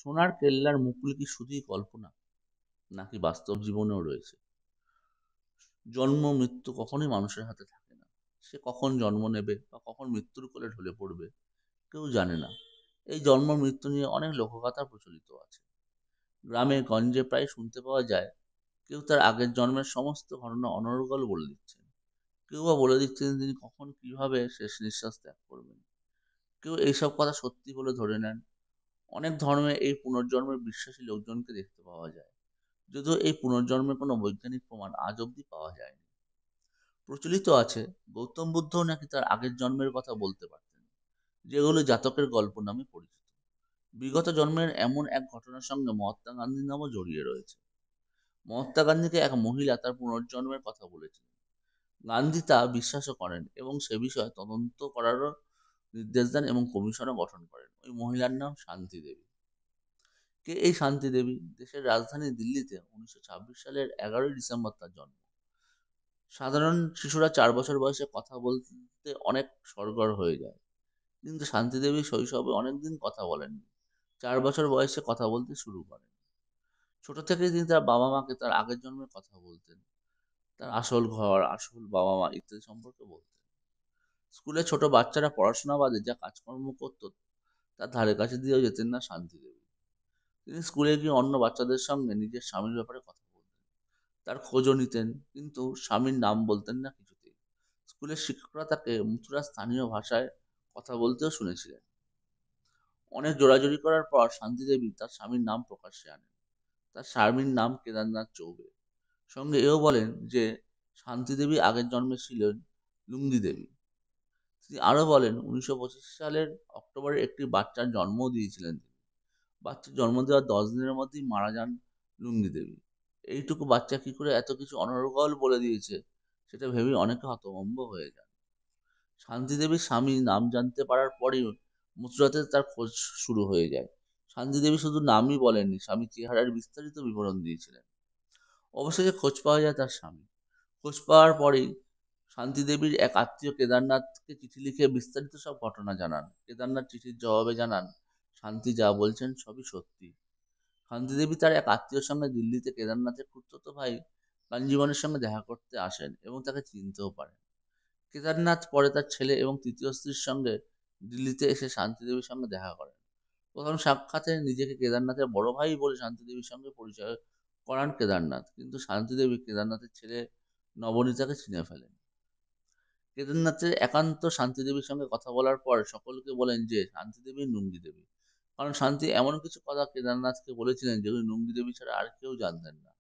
সোনার কেল্লার মুকুল কি শুধুই কল্পনা, নাকি বাস্তব জীবনেও রয়েছে? জন্ম মৃত্যু কখনোই মানুষের হাতে থাকে না। সে কখন জন্ম নেবে বা কখন মৃত্যুর কোলে ঢলে পড়বে কেউ জানে না। এই জন্ম মৃত্যু নিয়ে অনেক লোকগাথা প্রচলিত আছে। গ্রামে গঞ্জে প্রায় শুনতে পাওয়া যায়, কেউ তার আগের জন্মের সমস্ত ঘটনা অনর্গল বলে দিচ্ছেন। কেউ বা বলে দিচ্ছেন তিনি কখন কিভাবে শেষ নিঃশ্বাস ত্যাগ করবেন। কেউ এইসব কথা সত্যি বলে ধরে নেন। অনেক ধর্মে এই পুনর্জন্মের বিশ্বাসী লোকজনকে দেখতে পাওয়া যায়, যদিও এই পুনর্জন্মের কোনো বৈজ্ঞানিক প্রমাণ আজ অব্দি পাওয়া যায়নি। প্রচলিত আছে গৌতম বুদ্ধও নাকি তার আগের জন্মের কথা বলতে পারতেন, যেগুলো জাতকের গল্প নামে পরিচিত। বিগত জন্মের এমন এক ঘটনার সঙ্গে মহাত্মা গান্ধীর নামও জড়িয়ে রয়েছে। মহাত্মা গান্ধীকে এক মহিলা তার পুনর্জন্মের কথা বলেছিলেন। গান্ধী তা বিশ্বাসও করেন এবং সে বিষয়ে তদন্ত করারও নির্দেশ দেন এবং কমিশনও গঠন করেন। ওই মহিলার নাম শান্তি দেবী। কে এই শান্তি দেবী? দেশের রাজধানী দিল্লিতে 1926 সালের 11ই ডিসেম্বর তার জন্ম। সাধারণ শিশুরা 4 বছর বয়সে কথা বলতে অনেক সড়গড় হয়ে যায়, কিন্তু শান্তি দেবী শৈশবে অনেকদিন কথা বলেননি। 4 বছর বয়সে কথা বলতে শুরু করেন। ছোট থেকেই তিনি তার বাবা মাকে তার আগের জন্মের কথা বলতেন, তার আসল ঘর, আসল বাবা মা ইত্যাদি সম্পর্কে বলতেন। স্কুলে ছোট বাচ্চারা পড়াশোনা বাদে যা কাজকর্ম করত, তার ধারে কাছে দিয়েও যেতেন না শান্তি দেবী। তিনি স্কুলে গিয়ে অন্য বাচ্চাদের সঙ্গে নিজের স্বামীর ব্যাপারে কথা বলতেন, তার খোঁজও নিতেন, কিন্তু স্বামীর নাম বলতেন না কিছুতেই। স্কুলের শিক্ষকরা তাকে মথুরার স্থানীয় ভাষায় কথা বলতেও শুনেছিলেন। অনেক জোরাজুরি করার পর শান্তি দেবী তার স্বামীর নাম প্রকাশ্যে আনেন। তার স্বামীর নাম কেদারনাথ চৌবে। সঙ্গে এও বলেন যে শান্তি দেবী আগের জন্মে ছিলেন লুঙ্গি দেবী। তিনি আরো বলেন 1925 সালের অক্টোবরে একটি বাচ্চার জন্মও দিয়েছিলেন তিনি। বাচ্চার জন্ম দেওয়ার 10 দিনের মধ্যেই মারা যান লুঙ্গি দেবী। এইটুকু বাচ্চা কি করে এত কিছু অনর্গল বলে দিয়েছে, সেটা ভেবেই অনেকে হতভম্ব হয়ে যান। শান্তি দেবীর স্বামী নাম জানতে পারার পরেই মথুরাতে তার খোঁজ শুরু হয়ে যায়। শান্তি দেবী শুধু নামই বলেননি, স্বামী চেহারার বিস্তারিত বিবরণ দিয়েছিলেন। অবশেষে খোঁজ পাওয়া যায় তার স্বামী। খোঁজ পাওয়ার পরেই শান্তি দেবীর এক আত্মীয় কেদারনাথকে চিঠি লিখে বিস্তারিত সব ঘটনা জানান। কেদারনাথ চিঠির জবাবে জানান, শান্তি যা বলছেন সবই সত্যি। শান্তি দেবী তার এক আত্মীয়র সঙ্গে দিল্লিতে কেদারনাথের খুড়তুতো ভাই কাঞ্জীবনের সঙ্গে দেখা করতে আসেন এবং তাকে চিনতেও পারেন। কেদারনাথ পরে তার ছেলে এবং তৃতীয় স্ত্রীর সঙ্গে দিল্লিতে এসে শান্তি দেবীর সঙ্গে দেখা করেন। প্রথম সাক্ষাতে নিজেকে কেদারনাথের বড় ভাই বলে শান্তি দেবীর সঙ্গে পরিচয় করান কেদারনাথ, কিন্তু শান্তি দেবী কেদারনাথের ছেলে নবনীতাকে চিনে ফেলেন। কেদারনাথের একান্ত শান্তি দেবীর সঙ্গে কথা বলার পর সকলকে বলেন যে শান্তি দেবী নুঙ্গি দেবী, কারণ শান্তি এমন কিছু কথা কেদারনাথকে বলেছিলেন যেগুলি নুঙ্গি দেবী ছাড়া আর কেউ জানতেন না।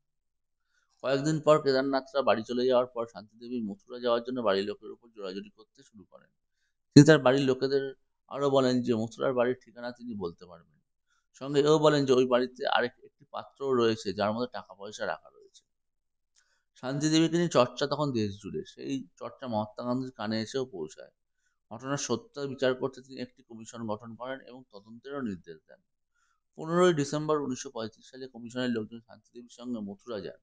কয়েকদিন পর কেদারনাথরা বাড়ি চলে যাওয়ার পর শান্তি দেবী মথুরা যাওয়ার জন্য বাড়ির লোকের উপর জোরাজুরি করতে শুরু করেন। তিনি তার বাড়ির লোকেদের আরো বলেন যে মথুরার বাড়ির ঠিকানা তিনি বলতে পারবেন। সঙ্গে এও বলেন যে ওই বাড়িতে একটি পাত্রও রয়েছে যার মধ্যে টাকা পয়সা রাখা রয়েছে। শান্তি দেবীকে নিয়ে চর্চা তখন দেশ জুড়ে। সেই চর্চা মহাত্মা গান্ধীর কানে এসেও পৌঁছায়। ঘটনার সত্যতা বিচার করতে তিনি একটি কমিশন গঠন করেন এবং তদন্তেরও নির্দেশ দেন। 15ই ডিসেম্বর 1935 সালে কমিশনের লোকজন শান্তি দেবীর সঙ্গে মথুরা যান।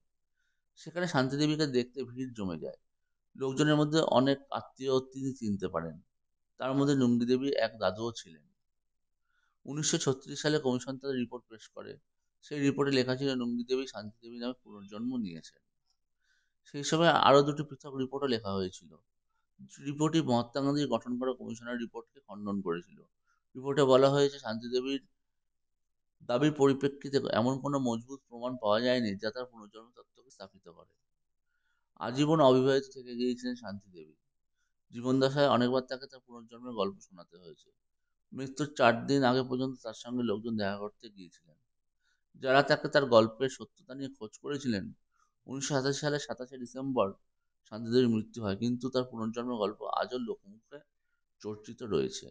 সেখানে শান্তি দেবীকে দেখতে ভিড় জমে যায়। লোকজনের মধ্যে অনেক আত্মীয় তিনি চিনতে পারেন, তার মধ্যে নন্দী দেবীর এক দাদুও ছিলেন। 1936 সালে কমিশন তাদের রিপোর্ট পেশ করে। সেই রিপোর্টে লেখা ছিল নন্দী দেবী শান্তি দেবী নামে পুনর্জন্ম নিয়েছেন। সেই সময় আরো দুটি পৃথক রিপোর্টও লেখা হয়েছিল। রিপোর্টটি মহাত্মা গান্ধীর গঠন করা কমিশনের রিপোর্টকে খণ্ডন করেছিল। রিপোর্টে বলা হয়েছে শান্তি দেবীর দাবির পরিপ্রেক্ষিতে এমন কোনো মজবুত প্রমাণ পাওয়া যায়নি যা তার পুনর্জন্ম তত্ত্বকে স্থাপিত করে। আজীবন অবিবাহিত থেকে গিয়েছিলেন শান্তি দেবী। জীবনদশায় অনেকবার তাকে তার পুনর্জন্মের গল্প শোনাতে হয়েছে। মৃত্যুর 4 দিন আগে পর্যন্ত তার সঙ্গে লোকজন দেখা করতে গিয়েছিলেন, যারা তাকে তার গল্পের সত্যতা নিয়ে খোঁজ করেছিলেন। 1987 সালের 27 ডিসেম্বর শান্তিদেবীর মৃত্যু হয়, কিন্তু তার পুনর্জন্মের গল্প আজও লোকমুখে চর্চিত রয়েছে।